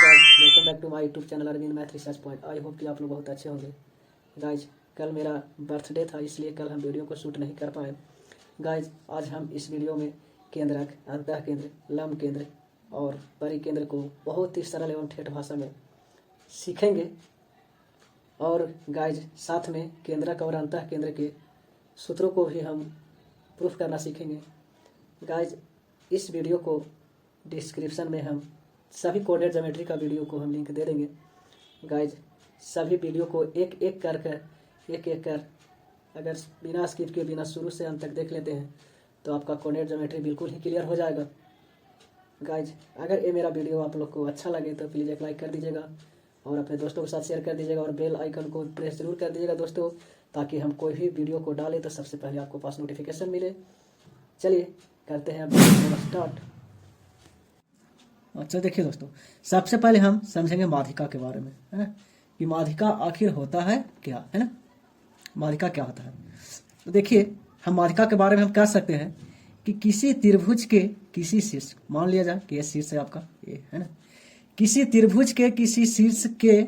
Guys, welcome back to my YouTube channel Arvind math research point. I hope कि आप लोग बहुत अच्छे होंगे। गाइज, कल मेरा बर्थडे था, इसलिए कल हम वीडियो को शूट नहीं कर पाए। गाइज, आज हम इस वीडियो में केंद्रक, अंतः केंद्र, लंब केंद्र और परिकेंद्र को बहुत ही सरल एवं ठेठ भाषा में सीखेंगे। और गाइज, साथ में केंद्रक और अंतः केंद्र के सूत्रों को भी हम प्रूफ करना सीखेंगे। गाइज, इस वीडियो को डिस्क्रिप्शन में हम सभी कोऑर्डिनेट ज्योमेट्री का वीडियो को हम लिंक दे देंगे। गाइज, सभी वीडियो को एक एक कर अगर बिना स्किप के, बिना शुरू से अंत तक देख लेते हैं तो आपका कोऑर्डिनेट ज्योमेट्री बिल्कुल ही क्लियर हो जाएगा। गाइज, अगर ये मेरा वीडियो आप लोग को अच्छा लगे तो प्लीज़ एक लाइक कर दीजिएगा और अपने दोस्तों के साथ शेयर कर दीजिएगा और बेल आइकन को प्रेस जरूर कर दीजिएगा दोस्तों, ताकि हम कोई भी वीडियो को डालें तो सबसे पहले आपको पास नोटिफिकेशन मिले। चलिए करते हैं अब स्टार्ट। अच्छा, देखिए दोस्तों, सबसे पहले हम समझेंगे माध्यिका के बारे में, है ना, कि माध्यिका आखिर होता है क्या, है ना, माध्यिका क्या होता है। तो देखिए, हम माध्यिका के बारे में हम कह सकते हैं कि किसी त्रिभुज के किसी शीर्ष, मान लिया जाए कि ये शीर्ष है आपका, ये है ना, किसी त्रिभुज के किसी शीर्ष के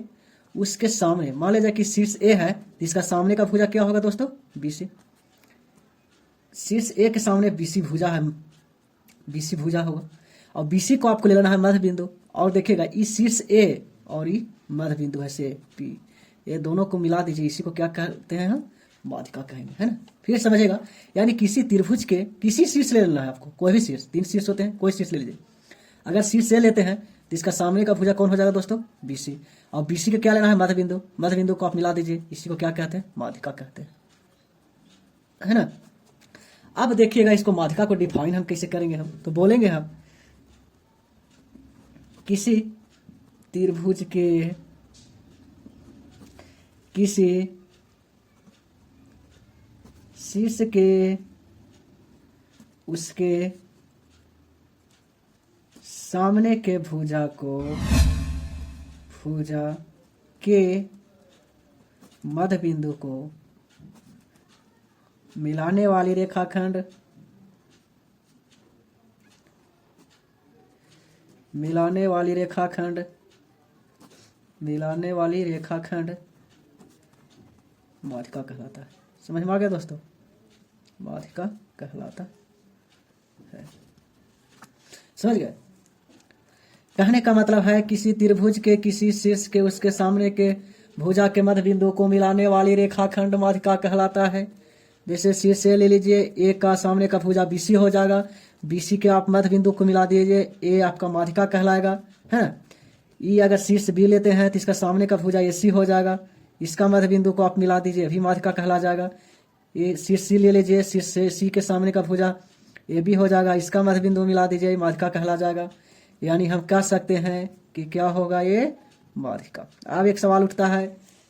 उसके सामने, मान लिया जाए कि शीर्ष ए है, इसका सामने का भुजा क्या होगा दोस्तों, बीसी। शीर्ष ए के सामने बीसी भुजा है, बीसी भुजा होगा और बीसी को आपको ले लेना है मध्य बिंदु। और देखिएगा, इस शीर्ष ए और ये मध्य बिंदु है से पी, ये दोनों को मिला दीजिए, इसी को क्या कहते हैं हम, माध्यिका कहेंगे, है ना। फिर समझिएगा, यानी किसी त्रिभुज के किसी शीर्ष ले लेना है आपको, कोई भी शीर्ष, 3 शीर्ष होते हैं, कोई शीर्ष ले लीजिए। अगर शीर्ष ए लेते हैं तो इसका सामने का भुजा कौन हो जाएगा दोस्तों, बीसी। और बीसी का क्या लेना है, मध्य बिंदु। मध्य बिंदु को आप मिला दीजिए, इसी को क्या कहते हैं, माध्यिका कहते हैं, है ना। अब देखिएगा, इसको माध्यिका को डिफाइन हम कैसे करेंगे, हम तो बोलेंगे हम किसी त्रिभुज के किसी शीर्ष के उसके सामने के भुजा के मध्य बिंदु को मिलाने वाली रेखाखंड मिलाने वाली रेखाखंड माध्यिका कहलाता है। समझ में आ गया दोस्तों, माध्यिका कहलाता है। समझ गए। कहने का मतलब है किसी त्रिभुज के किसी शीर्ष के उसके सामने के भुजा के मध्य बिंदु को मिलाने वाली रेखाखंड माध्यिका कहलाता है। जैसे शीर्ष ले लीजिए, ए का सामने का भुजा बीसी हो जाएगा, बीसी के आप मध्य बिंदु को मिला दीजिए, ए आपका माध्यिका कहलाएगा, है ना। ई अगर शीर्ष बी लेते हैं तो इसका सामने का भुजा ए सी हो जाएगा, इसका मध्य बिंदु को आप मिला दीजिए, अभी माध्यिका कहला जाएगा। ये शीर्ष सी ले लीजिए, शीर्ष सी के सामने का भुजा ए बी हो जाएगा, इसका मध्य बिंदु मिला दीजिए, माध्यिका कहला जाएगा। यानी हम कह सकते हैं कि क्या होगा, ये माध्यिका। अब एक सवाल उठता है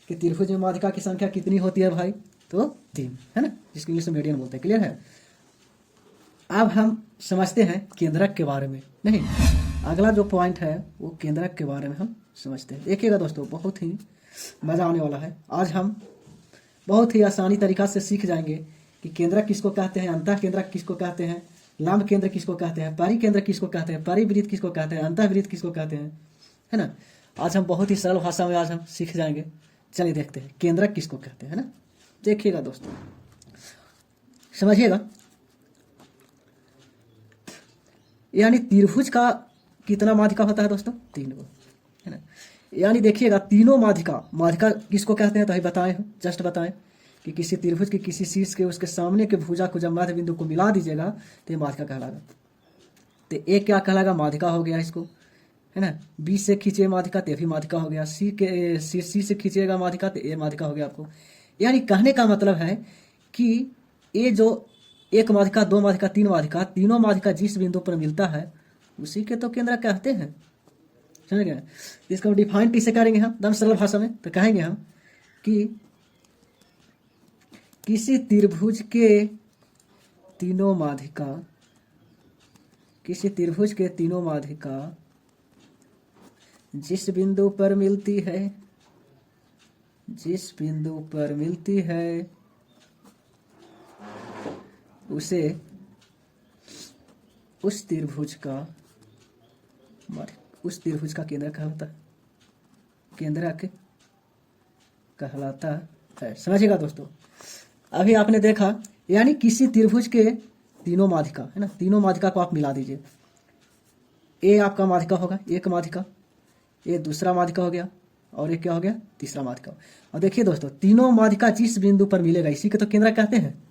कि त्रिभुज में माध्यिका की संख्या कितनी होती है भाई, तो 3, है ना, जिसको इंग्लिश में मीडियन बोलते हैं। क्लियर है। अब हम समझते हैं केंद्रक के बारे में। नहीं, अगला जो पॉइंट है वो केंद्रक के बारे में हम समझते हैं। देखिएगा दोस्तों, बहुत ही मजा आने वाला है। आज हम बहुत ही आसानी तरीका से सीख जाएंगे कि केंद्रक किसको कहते हैं, अंतः केंद्रक किसको कहते हैं, लंब केंद्र किसको कहते हैं, परिकेंद्र किसको कहते हैं, परिवृत्त किसको कहते हैं, अंतःवृत्त किसको कहते हैं, है ना। आज हम बहुत ही सरल भाषा में आज हम सीख जाएंगे। चलिए देखते हैं केंद्रक किसको कहते हैं, है ना। देखिएगा दोस्तों, समझिएगा, यानी त्रिभुज का कितना माध्यिका होता है दोस्तों, 3 को, है ना। यानी देखिएगा, तीनों माध्यिका किसको कहते हैं, तो अभी बताएं, जस्ट बताएं कि किसी त्रिभुज के किसी शीर्ष के उसके सामने के भुजा को जब मध्य बिंदु को मिला दीजिएगा तो ये माध्यिका कहलाएगा। तो ए क्या कहलाएगा, माध्यिका हो गया इसको, है ना। बी से खींचे माध्यिका तो भी माध्यिका हो गया, सी से खींचेगा माध्यिका तो ए माध्यिका हो गया आपको। यानी कहने का मतलब है कि ये जो 1 माध्यिका, 2 माध्यिका, 3 माध्यिका, तीनों माध्यिका जिस बिंदु पर मिलता है उसी के तो केंद्र कहते हैं। समझ गए। इसको डिफाइन कैसे करेंगे हम, एकदम सरल भाषा में, तो कहेंगे हम कि किसी त्रिभुज के तीनों माध्यिका जिस बिंदु पर मिलती है उसे उस त्रिभुज का उस त्रिभुज का केंद्रक कहलाता है, केंद्रक कहलाता है। समझिएगा दोस्तों। अभी आपने देखा, यानी किसी त्रिभुज के तीनों माध्यिका है ना, तीनों माध्यिका को आप मिला दीजिए। ए आपका माध्यिका होगा, एक माध्यिका, ये दूसरा माध्यिका हो गया, और ये क्या हो गया, तीसरा माध्यिका। और देखिए दोस्तों, तीनों माध्यिका जिस बिंदु पर मिलेगा इसी को तो केंद्रक कहते हैं,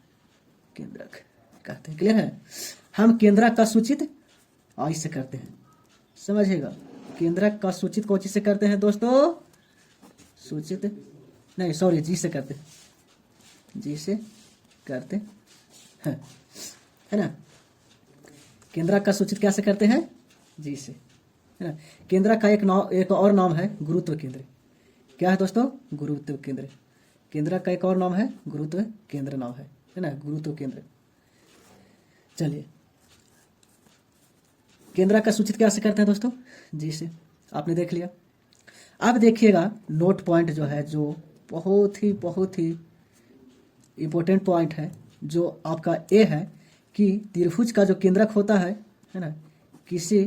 केंद्रक कहते हैं। क्लियर है। हम केंद्रक का सूचित आई से करते हैं, समझिएगा। केंद्रक का सूचित कौन चीज से करते हैं दोस्तों, सूचित नहीं, सॉरी, जी से करते हैं, जी से करते हैं, है ना। केंद्रक का सूचित कैसे करते हैं, जी से, है ना। केंद्रक का एक और नाम है गुरुत्व केंद्र। क्या है दोस्तों, गुरुत्व केंद्र। केंद्रक का एक और नाम है गुरुत्व केंद्र नाम है ना, गुरुत्व केंद्र। चलिए, केंद्रक का सूचित कैसे करते हैं दोस्तों, जी से, आपने देख लिया। अब देखिएगा नोट पॉइंट जो है, जो बहुत ही इंपॉर्टेंट पॉइंट है, जो आपका ए है कि त्रिभुज का जो केंद्रक होता है ना, किसी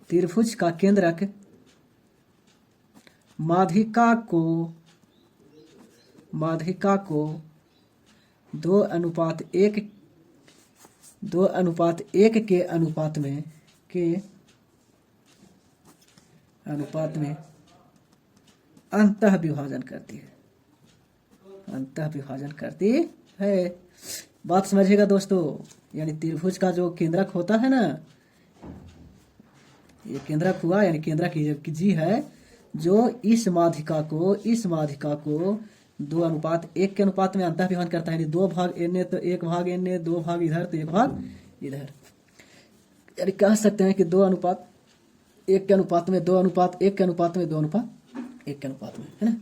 त्रिभुज का केंद्रक माध्यिका को 2:1 के अनुपात में अंतः विभाजन करती है, अंतः विभाजन करती है। बात समझिएगा दोस्तों। यानी त्रिभुज का जो केंद्रक होता है ना, ये केंद्रक हुआ, यानी केंद्रक जी है, जो इस माध्यिका को 2:1 के अनुपात में अंतः विभाजन करता है। यानी 2 भाग एन तो 1 भाग एन, 2 भाग इधर तो 1 भाग इधर। यानी कह सकते हैं कि 2:1 के अनुपात में 2:1 के अनुपात में 2:1 के अनुपात में, है ना।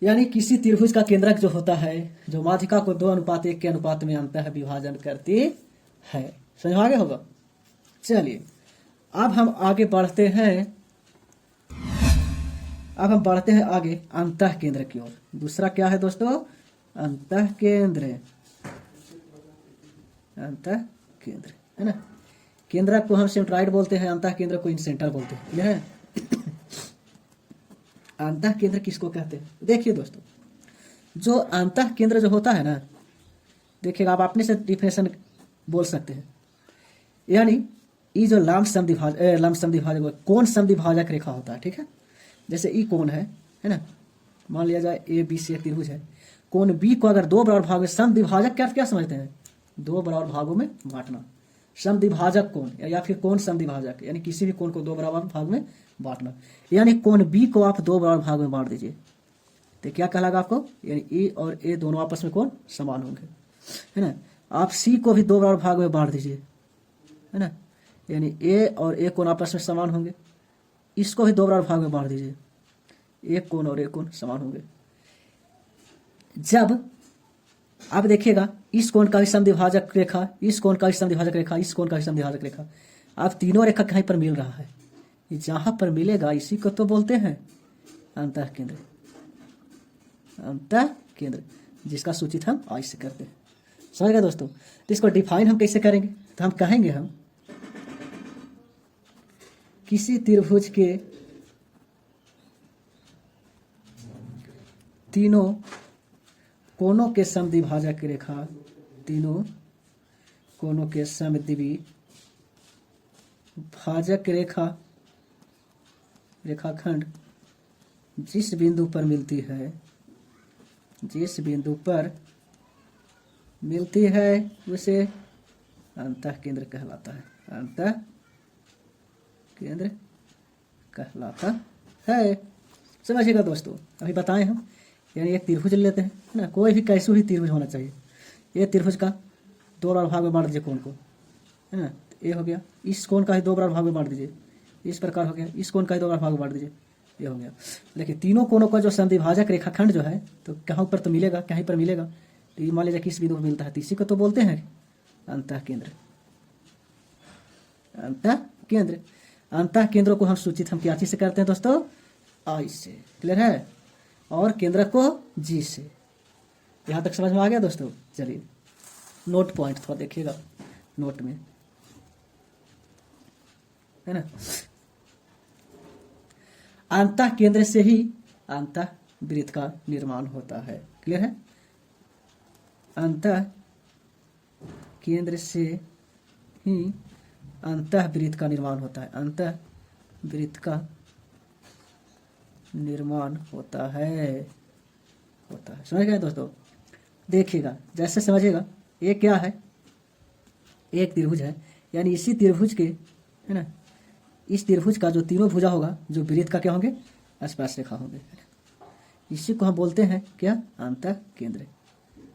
यानी किसी त्रिभुज का केंद्रक जो होता है, जो माध्यिका को 2:1 के अनुपात में अंतः विभाजन करती है। समझ में आ गया होगा। चलिए, अब हम आगे बढ़ते हैं, आगे अंतः केंद्र की ओर। दूसरा क्या है दोस्तों, अंतः केंद्र, है ना। केंद्रक को हम सेंट्रॉइड बोलते हैं, अंतः केंद्र को इंसेंटर बोलते हैं। यह है अंतः केंद्र किसको कहते हैं। देखिए दोस्तों, जो अंतः केंद्र जो होता है ना, देखिएगा आप अपने से डिफिनेशन बोल सकते हैं। यानी ये जो लंब समद्विभाजक कोण समद्विभाजक रेखा होता है, ठीक है। जैसे ई कोण है ना, मान लिया जाए ए बी सी एक त्रिभुज है। कोण बी को अगर 2 बराबर भाग में समद्विभाजक क्या समझते हैं, 2 बराबर भागों में बांटना। समद्विभाजक कोण या फिर कोण समद्विभाजक, यानी किसी भी कोण को 2 बराबर भाग में बांटना। यानी कोण बी को आप 2 बराबर भाग में बांट दीजिए तो क्या कहलागा आपको, यानी ए और ए दोनों आपस में कोण समान होंगे, है ना। आप सी को भी 2 बराबर भाग में बांट दीजिए, है ना। यानी ए और ए कोण आपस में समान होंगे। इसको भी 2 बराबर भाग में बांट दीजिए, एक कोण और एक कोण समान होंगे। जब आप देखिएगा इस कोण का भी समद्विभाजक रेखा, इस कोण का भी समद्विभाजक रेखा, इस कोण का भी समद्विभाजक रेखा, आप तीनों रेखा कहीं पर मिल रहा है, ये जहां पर मिलेगा इसी को तो बोलते हैं अंतः केंद्र, अंतः केंद्र, जिसका सूचित हम आई से करते हैं। समझ गए दोस्तों। तो इसको डिफाइन हम कैसे करेंगे, तो हम कहेंगे हम किसी त्रिभुज के तीनों कोणों के समद्विभाजक रेखा, तीनों कोणों के समद्विभाजक रेखाखंड जिस बिंदु पर मिलती है, उसे अंतः केंद्र कहलाता है, अंतः केंद्र कहलाता है। समझिएगा दोस्तों। अभी बताएं हम, यानी एक त्रिभुज लेते हैं, है ना, कोई भी कैसे भी त्रिभुज होना चाहिए। ये त्रिभुज का 2 बराबर भाग में बांट दीजिए कोण को, है ना। ये हो गया, इस कोण का ही 2 बराबर भाग में बांट दीजिए, इस प्रकार हो गया। इस कोण का ही 2 बराबर भाग में बांट दीजिए, ये हो गया। देखिए तीनों कोणों का जो समद्विभाजक रेखाखंड जो है, तो कहाँ पर तो मिलेगा, कहीं पर मिलेगा। तो ये मान लीजिए किस बिंदु पर मिलता है, तो इसी को तो बोलते हैं अंतः केंद्र, अंतः केंद्र। अंतः केंद्रों को हम सूचित हम क्या चीज से करते हैं दोस्तों, आई से। क्लियर है। और केंद्र को जी से। यहां तक समझ में आ गया दोस्तों। चलिए नोट पॉइंट थोड़ा देखिएगा नोट में, है ना। अंतः केंद्र से ही अंतः वृत्त का निर्माण होता है। क्लियर है। अंतः केंद्र से ही अंतः वृत्त का निर्माण होता है। अंतः वृत्त का निर्माण होता है समझ गए दोस्तों। देखिएगा, जैसे समझिएगा, ये क्या है, एक त्रिभुज है, यानी इसी त्रिभुज के, है ना, इस त्रिभुज का जो तीनों भुजा होगा, जो वृत्त का क्या होंगे, स्पर्श रेखा होंगे। इसी को हम बोलते हैं क्या, अंतः केंद्र।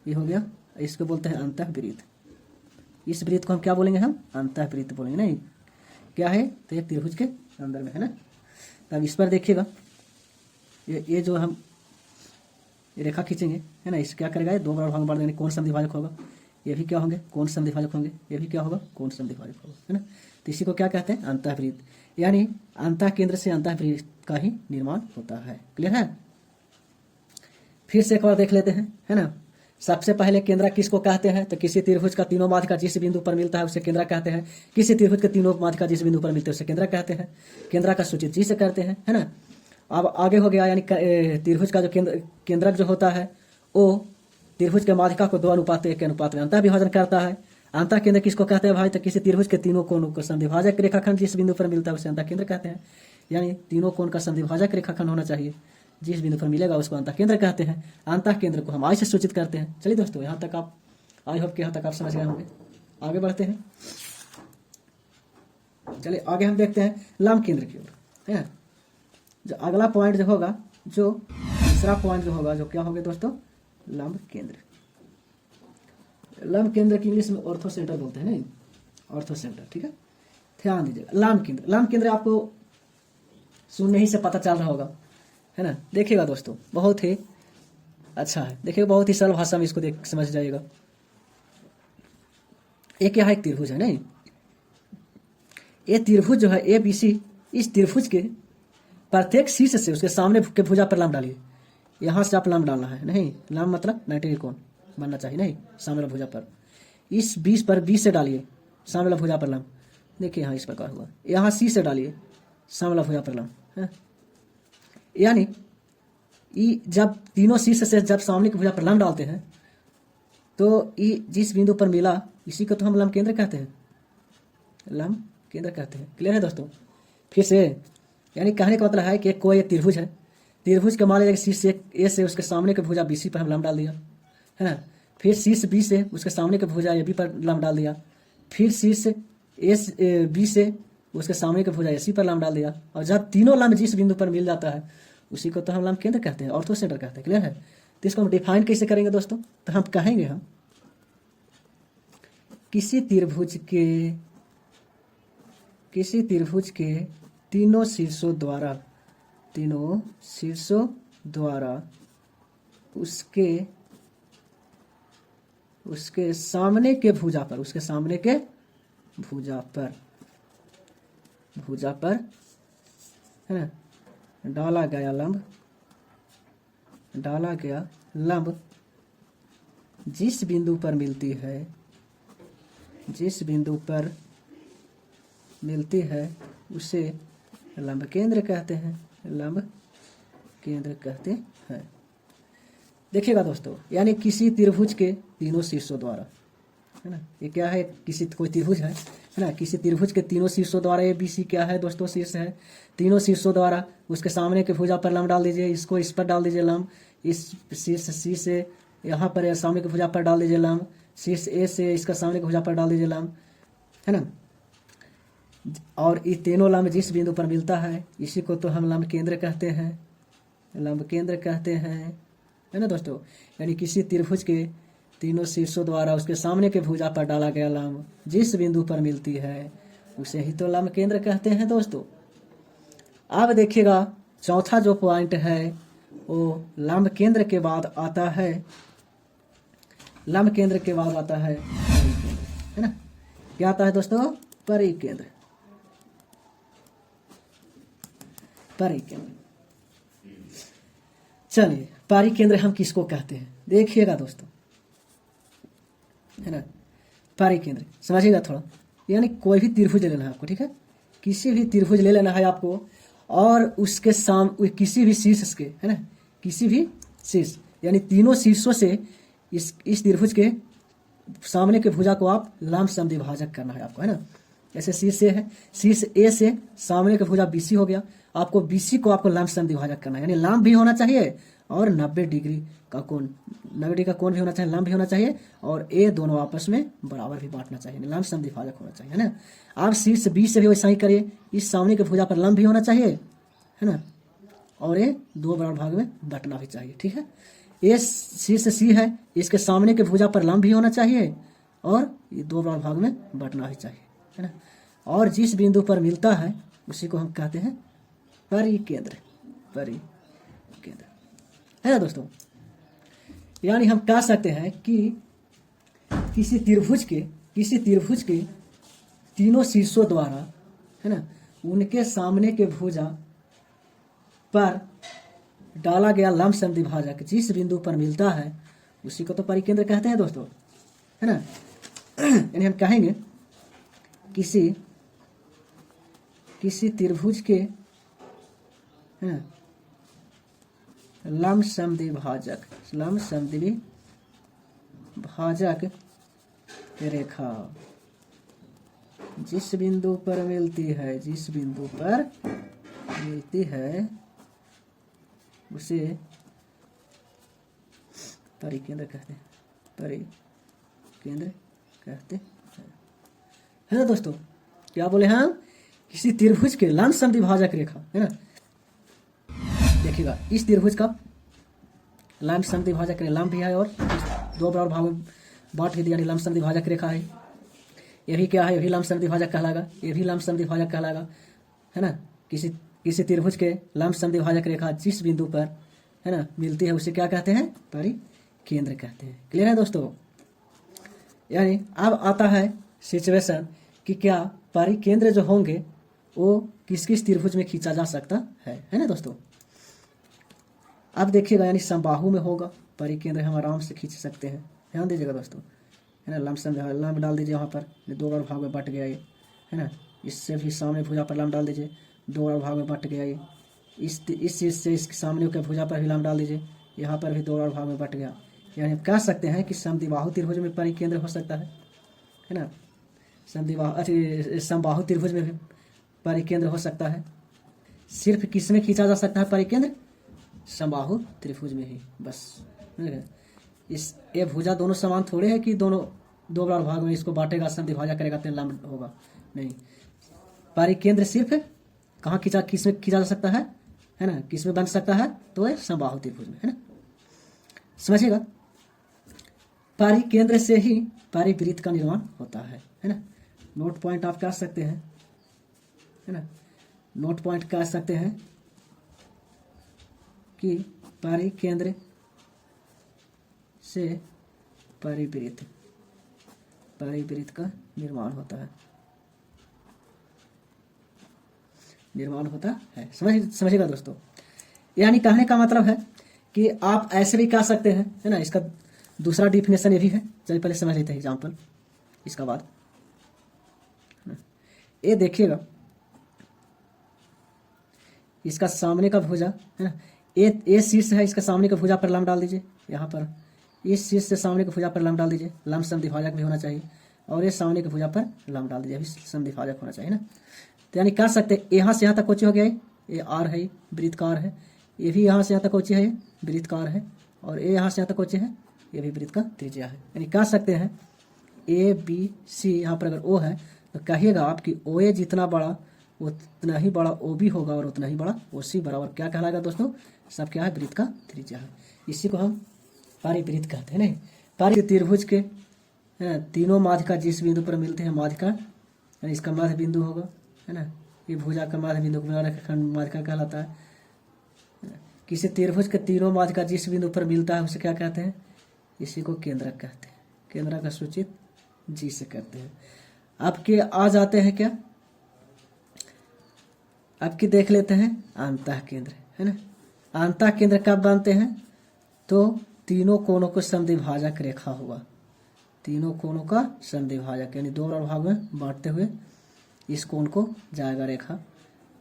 ये हो गया, इसको बोलते हैं अंतः वृत्त। इस वृत्त को हम क्या बोलेंगे, हम अंतः वृत्त बोलेंगे। नहीं, क्या है, तो एक त्रिभुज के अंदर में, है ना। तब इस पर देखिएगा, ये जो हम रेखा खींचेंगे, है ना, इस क्या करेगा, ये दो बराबर भाग बांट देंगे, कौन समद्विभाजक होगा, ये भी क्या होंगे, कौन समद्विभाजक होंगे, ये भी क्या होगा, कौन समद्विभाजक होगा, है ना। तो इसी को क्या कहते हैं, अंतःवृत्त। यानी अंतः केंद्र से अंतःवृत्त का ही निर्माण होता है। क्लियर है। फिर से एक बार देख लेते हैं, है ना। सबसे पहले केंद्र किसको कहते हैं, तो किसी त्रिभुज का तीनों माध्यिका जिस बिंदु पर मिलता है उसे केंद्र कहते हैं। किसी त्रिभुज के तीनों माध्यिका जिस बिंदु पर मिलते हैं उसे केंद्र कहते हैं। केंद्र का सूचित जी से करते हैं, है ना। अब आगे हो गया, यानी त्रिभुज का जो केंद्रक जो होता है वो त्रिभुज के माध्यिका को 2:1 के अनुपात में अंतः विभाजन करता है। अंतः केंद्र किसको कहते हैं भाई, तो किसी त्रिभुज के तीनों कोणों को समद्विभाजक रेखाखंड जिस बिंदु पर मिलता है उसे अंतः केंद्र कहते हैं। यानी तीनों कोण का समद्विभाजक रेखाखंड होना चाहिए, जिस बिंदु पर मिलेगा उसको अंतः केंद्र कहते हैं। अंतः केंद्र को हम आई से सूचित करते हैं। चलिए दोस्तों, यहाँ तक आप, आई होप कि यहाँ तक आप समझ गए होंगे। आगे बढ़ते हैं, चलिए आगे हम देखते हैं लंब केंद्र की ओर, है ना। जो अगला पॉइंट जो होगा, जो तीसरा पॉइंट जो होगा, जो क्या होगा दोस्तों, लंब केंद्र। लंब केंद्र की इंग्लिश में ऑर्थो सेंटर बोलते हैं, नहीं, ऑर्थो सेंटर, ठीक है। ध्यान दीजिएगा, लंब केंद्र। लंब केंद्र आपको सुनने ही से पता चल रहा होगा, है ना। देखिएगा दोस्तों, बहुत ही अच्छा है, देखिएगा, बहुत ही सरल भाषा में इसको देख समझ जाइएगा। एक यहाँ एक त्रिभुज है, नहीं, ये त्रिभुज जो है ABC, इस त्रिभुज के प्रत्येक शीर्ष से उसके सामने के भुजा पर लंब डालिए। यहाँ से आप लंब डालना है, नहीं, लंब मतलब 90 कोण बनना चाहिए, नहीं, सामने वाला भुजा पर। इस 20 पर 20 से डालिए, सामने वाला भुजा पर लंब। देखिए यहाँ इस प्रकार हुआ। यहाँ C से डालिए, सामने वाला भुजा पर लंब, है। यानी जब तीनों शीर्ष से जब सामने की भुजा पर लंब डालते हैं तो जिस बिंदु पर मिला, इसी को तो हम लंब केंद्र कहते हैं, लंब केंद्र कहते हैं। क्लियर है दोस्तों। फिर से, यानी कहने का मतलब है कि कोई एक त्रिभुज है, त्रिभुज के मान लीजिए शीर्ष A से उसके सामने के भुजा BC पर हम लंब डाल दिया, है ना। फिर शीर्ष B से उसके सामने के भुजा AB पर लंब डाल दिया। फिर शीर्ष B से उसके सामने के भुजा AC पर लंब डाल दिया। और जब तीनों लंब जिस बिंदु पर मिल जाता है उसी को तो हम लंब केंद्र कहते हैं, ऑर्थो सेंटर कहते हैं। क्लियर है। तो इसको हम डिफाइन कैसे करेंगे दोस्तों, तो हम कहेंगे, हम किसी त्रिभुज के तीनों शीर्षों द्वारा उसके सामने के भुजा पर है ना डाला गया लंब जिस बिंदु पर मिलती है उसे लंब केंद्र कहते हैं। देखिएगा दोस्तों, यानी किसी त्रिभुज के तीनों शीर्षों द्वारा, है ना, ये क्या है, कोई त्रिभुज है ना, किसी त्रिभुज के तीनों शीर्षों द्वारा, ABC क्या है दोस्तों, शीर्ष है। तीनों शीर्षों द्वारा उसके सामने के भुजा पर लंब डाल दीजिए, इसको इस पर डाल दीजिए लंब, इस शीर्ष C से यहाँ पर सामने के भुजा पर डाल दीजिए लंब, शीर्ष A से इसका सामने के भुजा पर डाल दीजिए लंब, है ना। और ये तीनों लंब जिस बिंदु पर मिलता है इसी को तो हम लंब केंद्र कहते हैं, है ना दोस्तों। यानी किसी त्रिभुज के तीनों शीर्षों द्वारा उसके सामने के भुजा पर डाला गया लंब जिस बिंदु पर मिलती है उसे ही तो लंब केंद्र कहते हैं दोस्तों। अब देखिएगा, चौथा जो पॉइंट है वो लंब केंद्र के बाद आता है, है ना। क्या आता है दोस्तों, परिकेंद्र। चलिए, परिकेंद्र हम किसको कहते हैं, देखिएगा दोस्तों, है ना। परिकेंद्र समझिएगा थोड़ा, यानी कोई भी त्रिभुज लेना है आपको, ठीक है। किसी भी त्रिभुज ले लेना है आपको, और उसके किसी भी शीर्ष के, है ना, किसी भी शीर्ष, यानी तीनों शीर्षों से इस त्रिभुज के सामने के भुजा को आप लंब समद्विभाजक करना है आपको, है ना। जैसे शीर्ष ए है, शीर्ष ए से सामने का भुजा बीसी हो गया, आपको बीसी को आपको लंब समद्विभाजक करना है, यानी लंब भी होना चाहिए और 90 डिग्री का कोण, 90 डिग्री का कोण भी होना चाहिए, लंब भी होना चाहिए, और ए दोनों आपस में बराबर भी बांटना चाहिए, लंब समद्विभाजक होना चाहिए, है ना। आप शीर्ष बी से भी वैसा ही करिए, इस सामने के भुजा पर लंब भी होना चाहिए, है ना, और ये 2 बराबर भाग में बंटना भी चाहिए, ठीक है। ये शीर्ष सी है, इसके सामने के भुजा पर लंब भी होना चाहिए और ये 2 बराबर भाग में बंटना भी चाहिए, है ना। और जिस बिंदु पर मिलता है उसी को हम कहते हैं परिकेंद्र, परिकेंद्र, है ना दोस्तों। यानी हम कह सकते हैं कि किसी त्रिभुज के तीनों शीर्षों द्वारा, है ना, उनके सामने के भुजा पर डाला गया लंब समद्विभाजक जिस बिंदु पर मिलता है उसी को तो परिकेंद्र कहते हैं दोस्तों, है ना। यानी हम कहेंगे किसी त्रिभुज के, है ना, लंब समद्विभाजक रेखा जिस बिंदु पर मिलती है उसे परिकेंद्र कहते हैं, है ना दोस्तों। क्या बोले हम, किसी त्रिभुज के लंब समद्विभाजक रेखा, है ना। देखिएगा इस त्रिभुज का लंब समद्विभाजक रेखा, लंब भी है और 2 बराबर भाग में बांट भी दिया, यानी लंब समद्विभाजक रेखा है। ये भी क्या है, ये भी लंब समद्विभाजक कहलाएगा, ये भी लंब समद्विभाजक कहलाएगा, है ना। किसी त्रिभुज के लंब समद्विभाजक रेखा जिस बिंदु पर, है ना, मिलती है उसे क्या कहते हैं, परिकेंद्र कहते हैं। क्लियर है दोस्तों। यानी अब आता है सिचुएशन कि क्या परिकेंद्र जो होंगे वो किस किस त्रिभुज में खींचा जा सकता है ना दोस्तों। अब देखिएगा, यानी समबाहु में होगा परिकेंद्र, हम आराम से खींच सकते हैं, ध्यान दीजिएगा दोस्तों, है ना। लंब डाल दीजिए वहाँ पर, 2 बराबर भाग में बट गया ये, है ना। इससे भी सामने भुजा पर लंब डाल दीजिए, 2 बराबर भाग में बट गया ये। इस चीज़ से इसके सामने के भुजा पर भी लंब डाल दीजिए, यहाँ पर भी 2 बराबर भाग में बट गया। यानी हम कह सकते हैं कि समद्विबाहु त्रिभुज में परिकेंद्र हो सकता है ना। समबाहु त्रिभुज में भी परिकेंद्र हो सकता है। सिर्फ किस में खींचा जा सकता है परिकेंद्र, समबाहु त्रिभुज में ही, बस। इस ये भुजा दोनों समान थोड़े है कि दोनों 2 बराबर भाग में इसको बांटेगा, समद्विभाजक करेगा तो लंब होगा, नहीं। परिकेंद्र सिर्फ कहाँ किस में खींचा जा सकता है ना, किस में बन सकता है, तो ये समबाहु त्रिभुज में, है ना। समझिएगा, परिकेंद्र से ही परिवृत्त का निर्माण होता है ना। नोट पॉइंट आप कह सकते हैं, है ना, नोट पॉइंट कह सकते हैं कि परिकेंद्र से परिवृत्त का निर्माण होता है, समझिएगा दोस्तों। यानी कहने का मतलब है कि आप ऐसे भी कह सकते हैं, है ना। इसका दूसरा डिफिनेशन ये भी है, चलिए पहले समझ लेते हैं एग्जाम्पल, इसका बाद ये देखिएगा, इसका सामने का भुजा, है ना, ये शीर्ष है, इसका सामने का भुजा पर लंब डाल दीजिए, यहाँ पर इस शीर्ष से सामने के भुजा पर लंब डाल दीजिए, लंब समद्विभाजक भी होना चाहिए, और ये सामने के भुजा पर लंब डाल दीजिए, अभी समद्विभाजक होना चाहिए ना। तो यानी कर सकते हैं, यहाँ से यहाँ तक कोची हो गया, ये आर है, वृत्तकार है, ये भी यहाँ से यहाँ तक कोची है, वृत्तकार है, और ये यहाँ से यहाँ तक कोची है, ये भी वृत्त का त्रिज्या है। यानी कह सकते हैं ए बी सी, यहाँ पर अगर ओ है तो कहिएगा आपकी ओ ए जितना बड़ा उतना ही बड़ा ओ बी होगा और उतना ही बड़ा ओ सी, बराबर क्या कहलाएगा दोस्तों, सब क्या है, वृत्त का त्रिज्या है। इसी को हम परिवृत्त कहते हैं। नहीं, पारी त्रिभुज के तीनों माध्यिका जिस बिंदु पर मिलते हैं, माध्यिका यानी इसका मध्य बिंदु होगा, है ना। ये भुजा का मध्य बिंदु माध्यिका कहलाता है। किसी त्रिभुज के तीनों माध्यिका जिस बिंदु पर मिलता है उसे क्या कहते हैं, इसी को केंद्रक कहते हैं। केंद्रक का सूचित जी से करते हैं। आपके आ जाते हैं क्या, आपकी देख लेते हैं अंतः केंद्र, है ना। अंतः केंद्र कब बनते हैं, तो तीनों कोणों को समद्विभाजक रेखा हुआ, तीनों कोणों का समद्विभाजक, यानी 2 बराबर भाग में बांटते हुए इस कोण को जाएगा रेखा,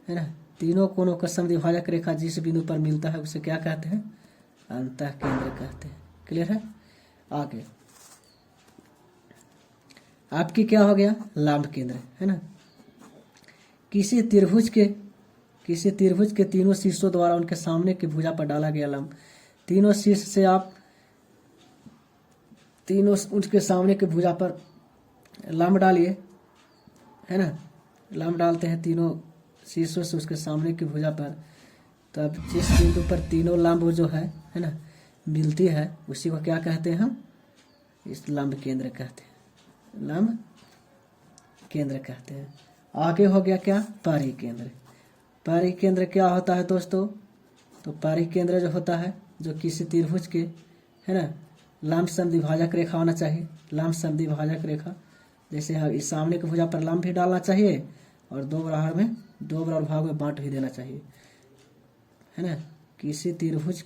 है ना। तीनों कोणों का समद्विभाजक रेखा जिस बिंदु पर मिलता है उसे क्या कहते हैं? अंतः केंद्र कहते हैं। क्लियर है। आगे आपकी क्या हो गया? लंब केंद्र, है ना। किसी त्रिभुज के तीनों शीर्षों द्वारा उनके सामने की भुजा पर डाला गया लंब। तीनों शीर्ष से आप तीनों उसके सामने की भुजा पर लंब डालिए, है ना। लंब डालते हैं तीनों शीर्षों से उसके सामने की भुजा पर, तब जिस बिंदु पर तीनों लंब जो है ना, मिलती है उसी को क्या कहते हैं हम? इस लंब केंद्र कहते हैं, लंब केंद्र कहते हैं। आगे हो गया क्या? परिकेंद्र। परिकेंद्र क्या होता है दोस्तों? तो परिकेंद्र जो होता है, जो किसी त्रिभुज के, है ना, लंब समद्विभाजक रेखा होना चाहिए। लंब समद्विभाजक रेखा, जैसे इस सामने की भुजा पर लंब भी डालना चाहिए और दो बराबर भाग में बांट भी देना चाहिए, है ना। किसी त्रिभुज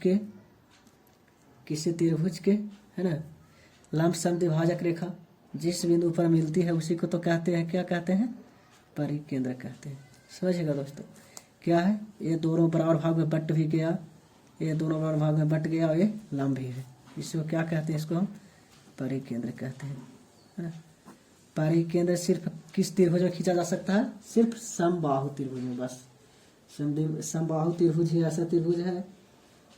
के, है ना, लंब समद्विभाजक रेखा जिस बिंदु पर मिलती है उसी को तो कहते हैं, क्या कहते हैं? परिकेंद्र कहते हैं। समझिएगा दोस्तों, क्या है? ये दोनों बराबर भाग में बट भी गया, ये दोनों बराबर भाग में बट गया और ये लंब भी है, इसको क्या कहते हैं? इसको हम परिकेंद्र कहते हैं, है ना। परिकेंद्र सिर्फ किस त्रिभुज में खींचा जा सकता है? सिर्फ समबाहु त्रिभुज में, बस। समबाहु त्रिभुज ही ऐसा त्रिभुज है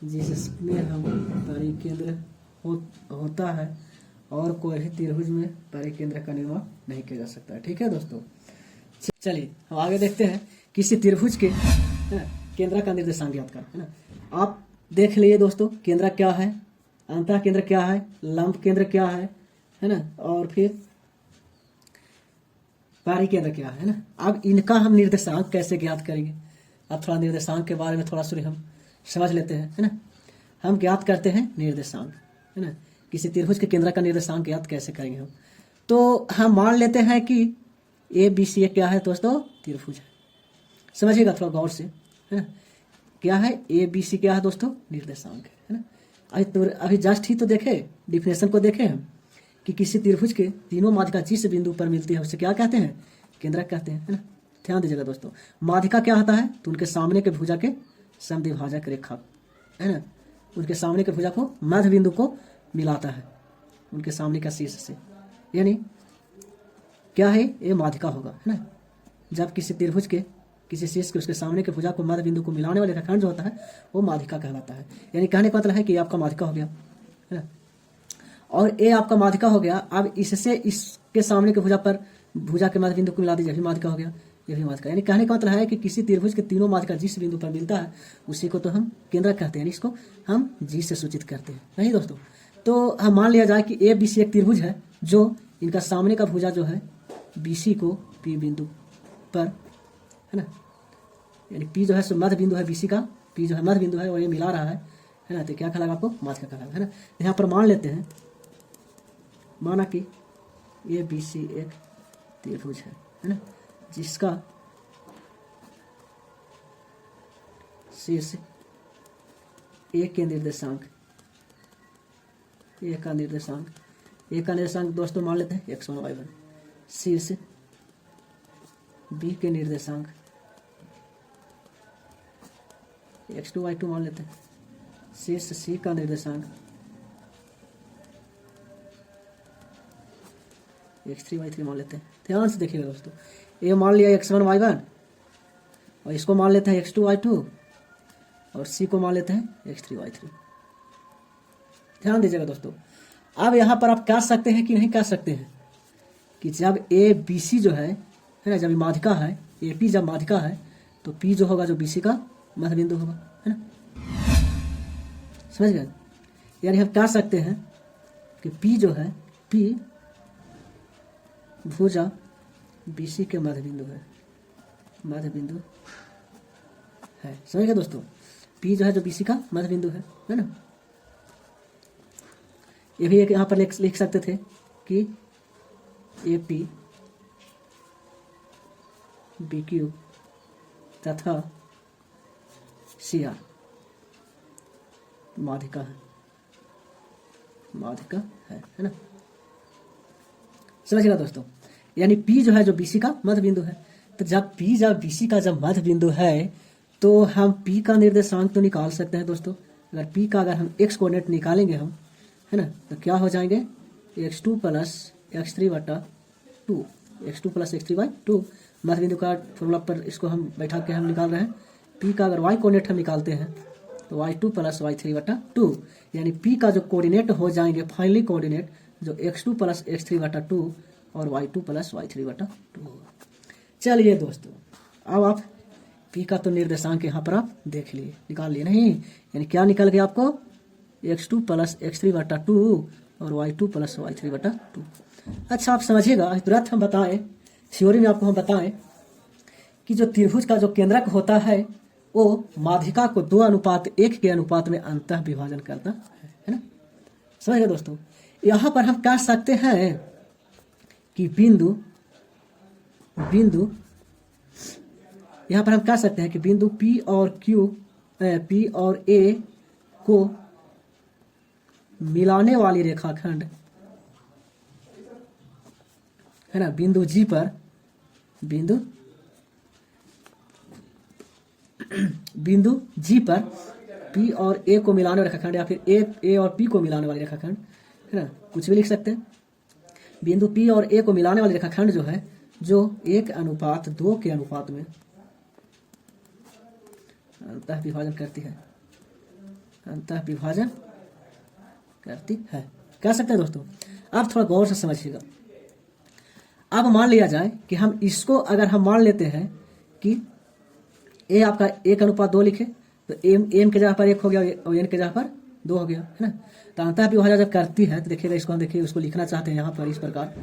जिसमें हम परिकेंद्र होता है, और कोई भी त्रिभुज में परिकेंद्र का निर्माण नहीं किया जा सकता है। ठीक है दोस्तों, चलिए हम आगे देखते हैं। किसी त्रिभुज के, है ना, केंद्र का निर्देशांक ज्ञात कर, है ना। आप देख लिए दोस्तों, केंद्र क्या है, अंतः केंद्र क्या है, लंब केंद्र क्या है ना, और फिर परिकेंद्र क्या है ना। अब इनका हम निर्देशांक कैसे ज्ञात करेंगे? अब थोड़ा निर्देशांक के बारे में थोड़ा सा हम समझ लेते हैं, है ना। हम ज्ञात करते हैं निर्देशांक, है ना। किसी त्रिभुज के केंद्र का निर्देशांक ज्ञात कैसे करेंगे हम? तो हम मान लेते हैं कि ABC क्या है दोस्तों? त्रिभुज है। समझिएगा थोड़ा गौर से, है ना। क्या है? ABC क्या है दोस्तों? निर्देशांक है ना। अभी जस्ट ही तो देखे, डिफिनेशन को देखे हम कि किसी त्रिभुज के तीनों माध्यिका जिस बिंदु पर मिलती है उसे क्या कहते हैं? केंद्रक कहते हैं, है ना। ध्यान दीजिएगा दोस्तों, माध्यिका क्या होता है? तो उनके सामने के भुजा के समद्विभाजक रेखा, है ना। उनके सामने के भुजा को मध्य बिंदु को मिलाता है उनके सामने का शीर्ष से, यानी क्या है? ये माध्यिका होगा, है ना। जब किसी त्रिभुज के किसी शीर्ष के उसके सामने के भुजा को मध्य बिंदु को मिलाने वाले रेखाखंड जो होता है वो माध्यिका कहलाता है। यानी कहने का मतलब है कि ये आपका माध्यिका हो गया, है ना। और ये आपका माध्यिका हो गया। अब इससे इसके सामने के भुजा के मध्य बिंदु को मिला दीजिए, भी माध्यिका हो गया, ये भी माध्यिका। यानी कहने का मतलब है कि किसी त्रिभुज के तीनों माध्यिका जिस बिंदु पर मिलता है उसी को तो हम केंद्र कहते हैं, इसको हम जी से सूचित करते हैं, नहीं दोस्तों। तो हम मान लिया जाए कि ABC एक त्रिभुज है जो इनका सामने का भुजा जो है BC को P बिंदु पर, है ना, यानी P जो है सो मध्य बिंदु है BC का, P जो है मध्य बिंदु है और ये मिला रहा है ना। तो क्या कहलाएगा? आपको माध्यिका कहलाएगा, है ना। यहाँ पर मान लेते हैं, माना कि ABC एक त्रिभुज है ना, जिसका शीर्ष A के निर्देशांक, A का निर्देशांक दोस्तों मान लेते हैं x1 y1, शीर्ष B के निर्देशांक x2 y2 मान लेते हैं, शीर्ष C का निर्देशांक x3 y3 मान लेते हैं। ध्यान से देखिएगा दोस्तों, ये मान लिया x1 y1 और इसको मान लेते हैं x2 y2 और C को मान लेते हैं x3 y3। ध्यान दीजिएगा दोस्तों, अब यहाँ पर आप कह सकते हैं कि नहीं कह सकते हैं कि जब ABC जो है ना, जब माध्यिका है, AP जब माध्यिका है तो P जो होगा जो BC का मध्य बिंदु होगा, है ना। समझ गए? यानी हम कह सकते हैं कि P जो है, P भुजा BC के मध्य बिंदु है, समझ गए दोस्तों। P जो है जो BC का मध्य बिंदु है ना। ये भी एक यहाँ पर लिख सकते थे कि AP BQ तथा CR माध्यिका है ना। समझिएगा दोस्तों, यानी P जो है जो BC का मध्य बिंदु है, तो जब P जब BC का जब मध्य बिंदु है तो हम P का निर्देशांक तो निकाल सकते हैं दोस्तों। अगर P का अगर हम x कोऑर्डिनेट निकालेंगे हम, है ना, तो क्या हो जाएंगे x2 प्लस x3 बटा 2, x2 प्लस x3 बाई 2। मध्य बिंदु का फॉर्मूला पर इसको हम बैठा के हम निकाल रहे हैं। P का अगर y कोऑर्डिनेट हम निकालते हैं तो y2 प्लस y3 बटा 2, यानी P का जो कोऑर्डिनेट हो जाएंगे फाइनली कोऑर्डिनेट जो x2 प्लस x3 बटा 2 और y2 प्लस y3 बटा 2। चलिए दोस्तों, अब आप P का तो निर्देशांक यहाँ पर आप देख लिए, निकाल लिए नहीं, यानी क्या निकल गया आपको x2 प्लस x3 बटा 2 और y2 प्लस y3 बटा 2। अच्छा आप समझिएगा, तुरंत हम बताएं, थ्योरी में आपको हम बताएं कि जो त्रिभुज का जो केंद्रक होता है वो माध्यिका को 2:1 के अनुपात में अंतः विभाजन करता है ना। समझ गए दोस्तों। यहाँ पर हम कह सकते हैं कि बिंदु यहाँ पर हम कह सकते हैं कि बिंदु P और A को मिलाने वाली रेखाखंड, है ना, बिंदु G पर P और A को मिलाने वाली रेखाखंड, या फिर A और P को मिलाने वाली रेखाखंड, है ना, कुछ भी लिख सकते हैं। बिंदु P और A को मिलाने वाली रेखाखंड जो है, जो 1:2 के अनुपात में अंतः विभाजन करती है, कह सकते हैं दोस्तों। अब थोड़ा गौर से समझिएगा। अब मान लिया जाए कि हम इसको अगर हम मान लेते हैं कि A आपका 1:2 लिखे, तो M के जगह पर 1 हो गया और N के जगह पर 2 हो गया, है ना। तो अंतः विभाजन जब करती है तो देखिएगा, इसको हम देखिए उसको लिखना चाहते हैं यहाँ पर इस प्रकार,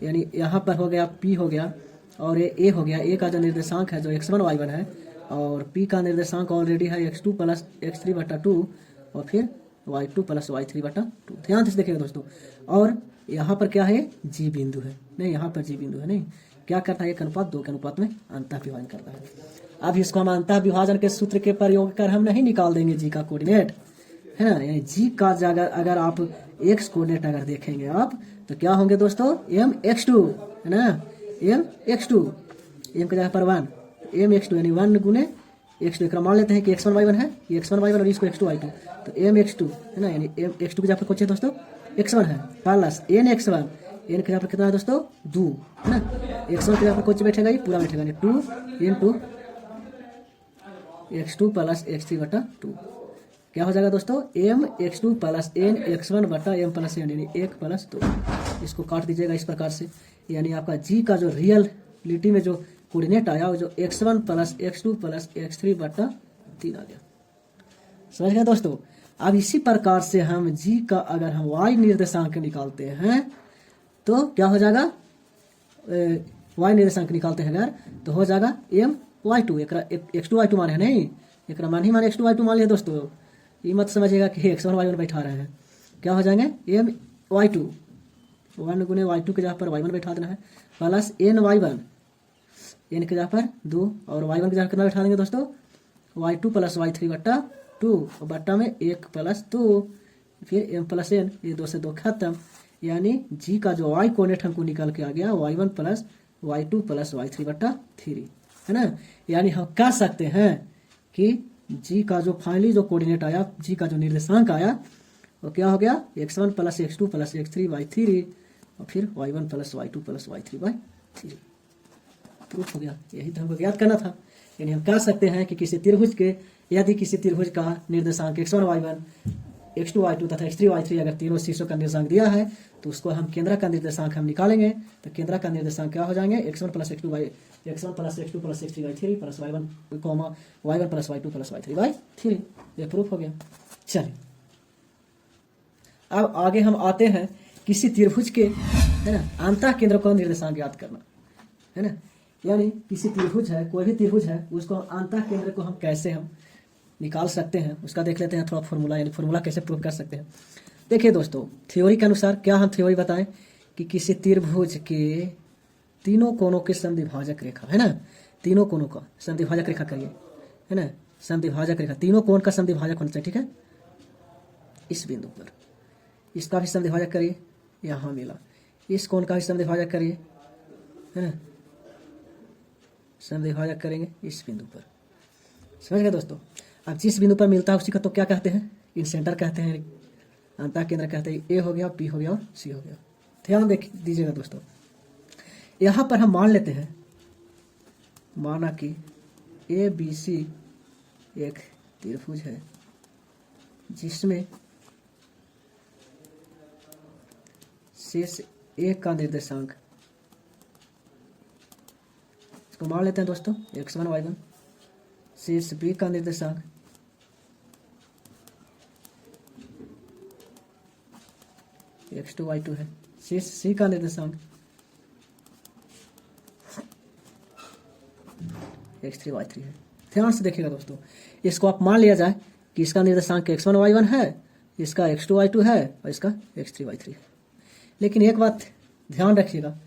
यानी यहाँ पर हो गया P हो गया और A हो गया। A का जो निर्देशांक है जो x1 y1 है, और P का निर्देशांक ऑलरेडी है x2 प्लस x3 बटा 2 और फिर y2 प्लस y3 बटा 2। ध्यान से देखिएगा दोस्तों। और यहाँ पर क्या है, G बिंदु है, नहीं यहाँ पर G बिंदु है, नहीं, क्या करता है 1:2 के अनुपात में अंतः विभाजन करता है। अब इसको हम अंतः विभाजन के सूत्र के प्रयोग कर हम नहीं निकाल देंगे G का कोऑर्डिनेट, है ना, यानी G का जगह अगर आप x कोऑर्डिनेट अगर देखेंगे आप तो क्या होंगे दोस्तों, mx2, है ना, mx2, m की जगह पर 1, mx2 यानी 1 गुने x2। एक मान लेते हैं कि x1 y1 है, ये x1 y1 और इसको x2 y2, तो mx2, है ना, यानी x2 की जगह पर कुछ है दोस्तों x1 है, प्लस nx1, n की जगह पर कितना है दोस्तों 2, है ना, x1 की जगह पर कुछ बैठेगा, ये पूरा बैठेगा, यानी 2 into x2 प्लस x3 बटा 2। क्या हो जाएगा दोस्तों, mx2 प्लस n x1 बटा m प्लस n, यानी 1 प्लस 2। इसको काट दीजिएगा इस प्रकार से, यानी आपका G का जो रियलिटी में जो कोऑर्डिनेट आया वो जो x1 plus x2 plus x3 बटा 3 आ गया। समझ गए दोस्तों। अब इसी प्रकार से हम G का अगर हम y निर्देशांक निकालते हैं तो क्या हो जाएगा, y निर्देशांक निकालते हैं अगर तो हो जाएगा my2, x2 y2 मान है, नहीं एक मान ही मान x2 y2 मान लिया दोस्तों। ये मत समझिएगा कि x1 y1 बैठा रहे हैं, क्या हो जाएंगे my2, 1 गुने y2 के जगह पर y1 बैठा देना है, प्लस ny1, n के जगह पर 2 और y1 की जगह कितना बैठा देंगे दोस्तों, y2 प्लस y3 बटा 2 और बट्टा में 1 प्लस 2, फिर m प्लस n, ये 2 से 2 खत्म, यानी G का जो y कोऑर्डिनेट हमको निकल के आ गया y1 plus y2 plus y3 बटा 3, है ना। यानी हम कह सकते हैं कि G का जो फाइनली जो कोऑर्डिनेट आया, G का जो निर्देशांक आया वो क्या हो गया, x1 plus x2 plus x3 by 3 और फिर y1 plus y2 plus y3 by 3। Proof हो गया, यही तो हमको याद करना था। यानी हम कह सकते हैं कि किसी त्रिभुज के, यदि किसी त्रिभुज का निर्देशांक x1 y1 x2 y2 तथा x3 y3 अगर तीनों शीर्षों का निर्देशांक दिया है तो उसको हम केंद्र का निर्देशांक हम निकालेंगे। तो केंद्र का निर्देशांक क्या हो जाएंगे, x1 plus x2 plus x3 by 3 plus y1 plus y2 plus y3 by 3। ये प्रूफ हो गया। चलिए अब आगे हम आते हैं किसी त्रिभुज के, है ना, अंतः केंद्र का निर्देशांक याद करना, है ना। यानी किसी त्रिभुज है, कोई भी त्रिभुज है, उसको अंतः केंद्र को हम कैसे हम निकाल सकते हैं उसका देख लेते हैं थोड़ा फॉर्मूला, यानी फॉर्मूला कैसे प्रूव कर सकते हैं। देखिए दोस्तों, थ्योरी के अनुसार क्या हम थ्योरी बताएं कि किसी त्रिभुज के तीनों कोनों के समद्विभाजक रेखा, है ना, तीनों कोनों का समद्विभाजक रेखा करिए, है ना, समद्विभाजक रेखा, तीनों कोण का समद्विभाजक होना चाहिए, ठीक है। इस बिंदु पर इसका भी समद्विभाजक करिए, यहाँ मिला, इस कोण का भी समद्विभाजक करिए, है ना, समद्विभाजक करेंगे इस बिंदु पर। समझ गए दोस्तों। अब जिस बिंदु पर मिलता है उसी का तो क्या कहते हैं, इन सेंटर कहते हैं, अंतः केंद्र कहते हैं। ए हो गया, पी हो गया और सी हो गया। ध्यान देख दीजिएगा दोस्तों, यहाँ पर हम मान लेते हैं, माना कि ए बी सी एक त्रिभुज है जिसमें शीर्ष ए का निर्देशांक, इसको मान लेते हैं दोस्तों x1 y1, शीर्ष बी का निर्देशांक x2 y2 है, शीर्ष सी का निर्देशांक x3 y3 है। ध्यान से देखिएगा दोस्तों, इसको आप मान लिया जाए कि इसका निर्देशांक x1 y1 है, इसका x2 y2 है और इसका x3 y3 है। लेकिन एक बात ध्यान रखिएगा,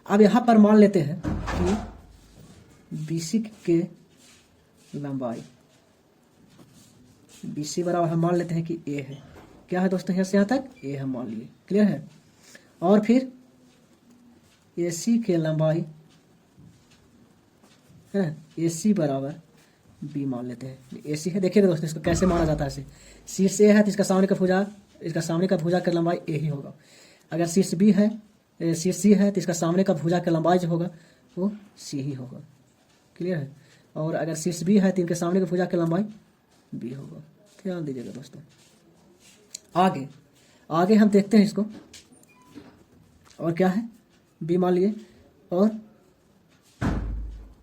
अब यहाँ पर मान लेते हैं कि BC के लंबाई, BC बराबर हम मान लेते हैं कि A है। क्या है दोस्तों, यहाँ से यहाँ तक A हम मान लिए, क्लियर है। और फिर AC के लंबाई है ना, AC बराबर B मान लेते हैं। AC है, देखिएगा दोस्तों इसको कैसे माना जाता है। ऐसे शीर्ष A है तो इसका सामने का भुजा, इसका सामने का भुजा का लंबाई A ही होगा। अगर शीर्ष B है, शीर्ष C है तो इसका सामने का भुजा का लंबाई जो होगा वो C ही होगा, क्लियर है। और अगर शीर्ष B है तो इनके सामने का भुजा का लंबाई B होगा। ध्यान दीजिएगा दोस्तों। आगे आगे हम देखते हैं इसको, और क्या है, B मान लिए, और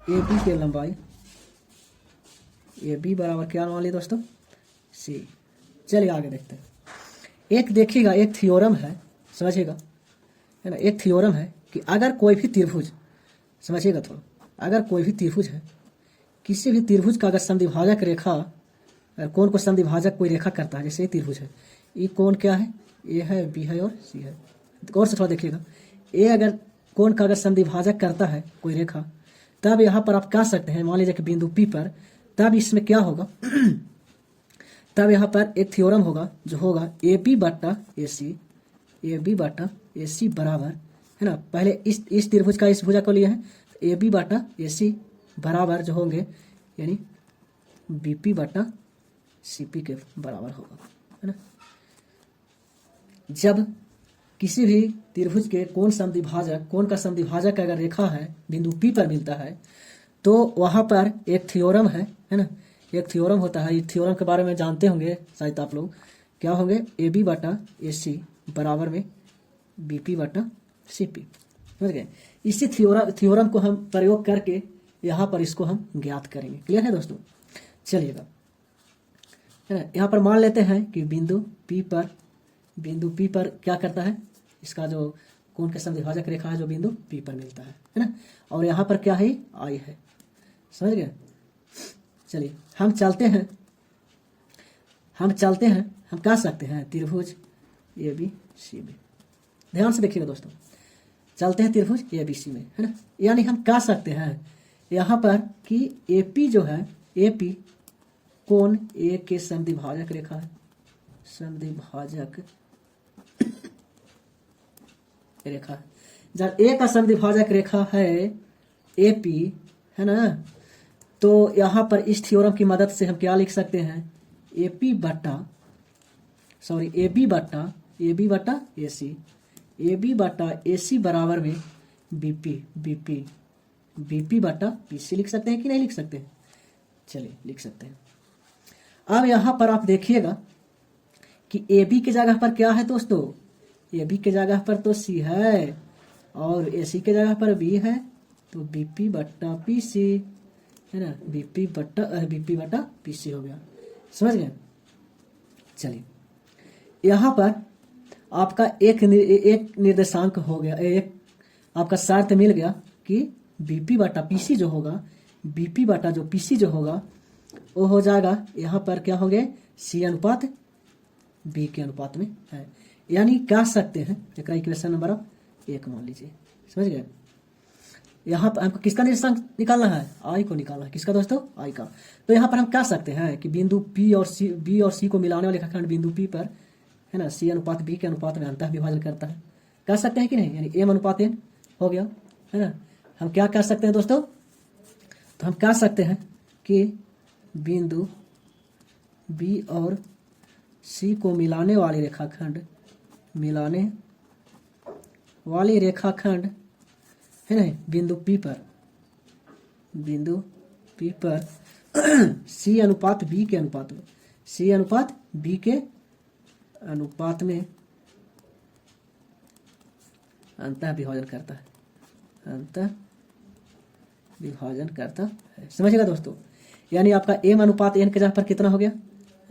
AB के लंबाई AB बराबर क्या मान लिए दोस्तों, C। चलिए आगे देखते हैं। एक देखिएगा, एक थ्योरम है, समझिएगा, है ना, एक थ्योरम है कि अगर कोई भी त्रिभुज, समझिएगा थोड़ा, अगर कोई भी त्रिभुज है, किसी भी त्रिभुज का अगर समद्विभाजक रेखा, अगर कोण को समद्विभाजक कोई रेखा करता है, जैसे ये त्रिभुज है, ये कोण क्या है, ए है, बी है और सी है। और से थोड़ा देखिएगा, ए अगर कोण का अगर समद्विभाजक करता है कोई रेखा, तब यहाँ पर आप कह सकते हैं, मान लीजिए कि बिंदु पी पर, तब इसमें क्या होगा तब यहाँ पर एक थ्योरम होगा जो होगा ए बी बट्टा ए सी, ए बी बट्टा ए सी बराबर, है ना, पहले इस त्रिभुज का इस भुजा को लिए हैं, ए बी बट्टा ए सी बराबर जो होंगे यानी बी पी बट्टा सी पी के बराबर होगा, है ना। जब किसी भी त्रिभुज के कोण का समद्विभाजक अगर रेखा है बिंदु पी पर मिलता है, तो वहाँ पर एक थ्योरम है ना, एक थ्योरम होता है। इस थ्योरम के बारे में जानते होंगे शायद आप लोग, क्या होंगे, ए बी बटा ए सी बराबर में बी पी बटा सी पी, समझ गए। इसी थ्योरम को हम प्रयोग करके यहाँ पर इसको हम ज्ञात करेंगे, क्लियर है दोस्तों। चलिएगा, है ना, यहाँ पर मान लेते हैं कि बिंदु पी पर क्या करता है, इसका जो कोण के समद्विभाजक रेखा है जो बिंदु पी पर मिलता है ना, और यहाँ पर क्या है, आई है, समझ गए। चलिए हम चलते हैं, हम कह सकते हैं त्रिभुज ए बी सी में, ध्यान से देखिएगा दोस्तों, चलते हैं त्रिभुज ए बी सी में, है ना। यानी हम कह सकते हैं यहाँ पर कि ए पी जो है, ए पी कोण ए के समद्विभाजक रेखा है, समद्विभाजक रेखा है। जब ए का समद्विभाजक रेखा है ए पी, है ना, तो यहाँ पर इस थ्योरम की मदद से हम क्या लिख सकते हैं, ए बी बट्टा ए सी, ए बी बट्टा ए सी बराबर में बीपी बट्टा पी सी लिख सकते हैं कि नहीं लिख सकते हैं, चलिए लिख सकते हैं। अब यहाँ पर आप देखिएगा कि ए बी के जगह पर क्या है दोस्तों, ए बी के जगह पर तो सी है और ए सी के जगह पर बी है, तो बीपी बट्टा पी सी, है ना, बीपी बट्टा पी सी हो गया, समझ गए। चलिए यहाँ पर आपका एक निर्देशांक हो गया, एक आपका शर्त मिल गया कि बीपी बटा पीसी जो होगा, बीपी बटा जो पीसी जो होगा वो हो जाएगा यहाँ पर क्या हो गए, सी अनुपात बी के अनुपात में है। यानी कह सकते हैं इक्वेशन नंबर आप 1 मान लीजिए, समझ गए। यहाँ पर हमको किसका निर्देशांक निकालना है, आई को निकालना है, किसका दोस्तों, आई का। तो यहाँ पर हम कह सकते हैं कि बिंदु बी और सी को मिलाने वाले रेखाखंड बिंदु पी पर, है ना, सी अनुपात बी के अनुपात में अंतः विभाजन करता है, कह सकते हैं कि नहीं, यानी एम अनुपात एन हो गया, है ना। हम क्या कह सकते हैं दोस्तों, तो हम कह सकते हैं कि बिंदु बी और सी को मिलाने वाली रेखाखंड है ना, बिंदु पी पर सी अनुपात बी के अनुपात में अंतः विभाजन करता है। समझिएगा दोस्तों, यानी आपका एम अनुपात एन के जगह पर कितना हो गया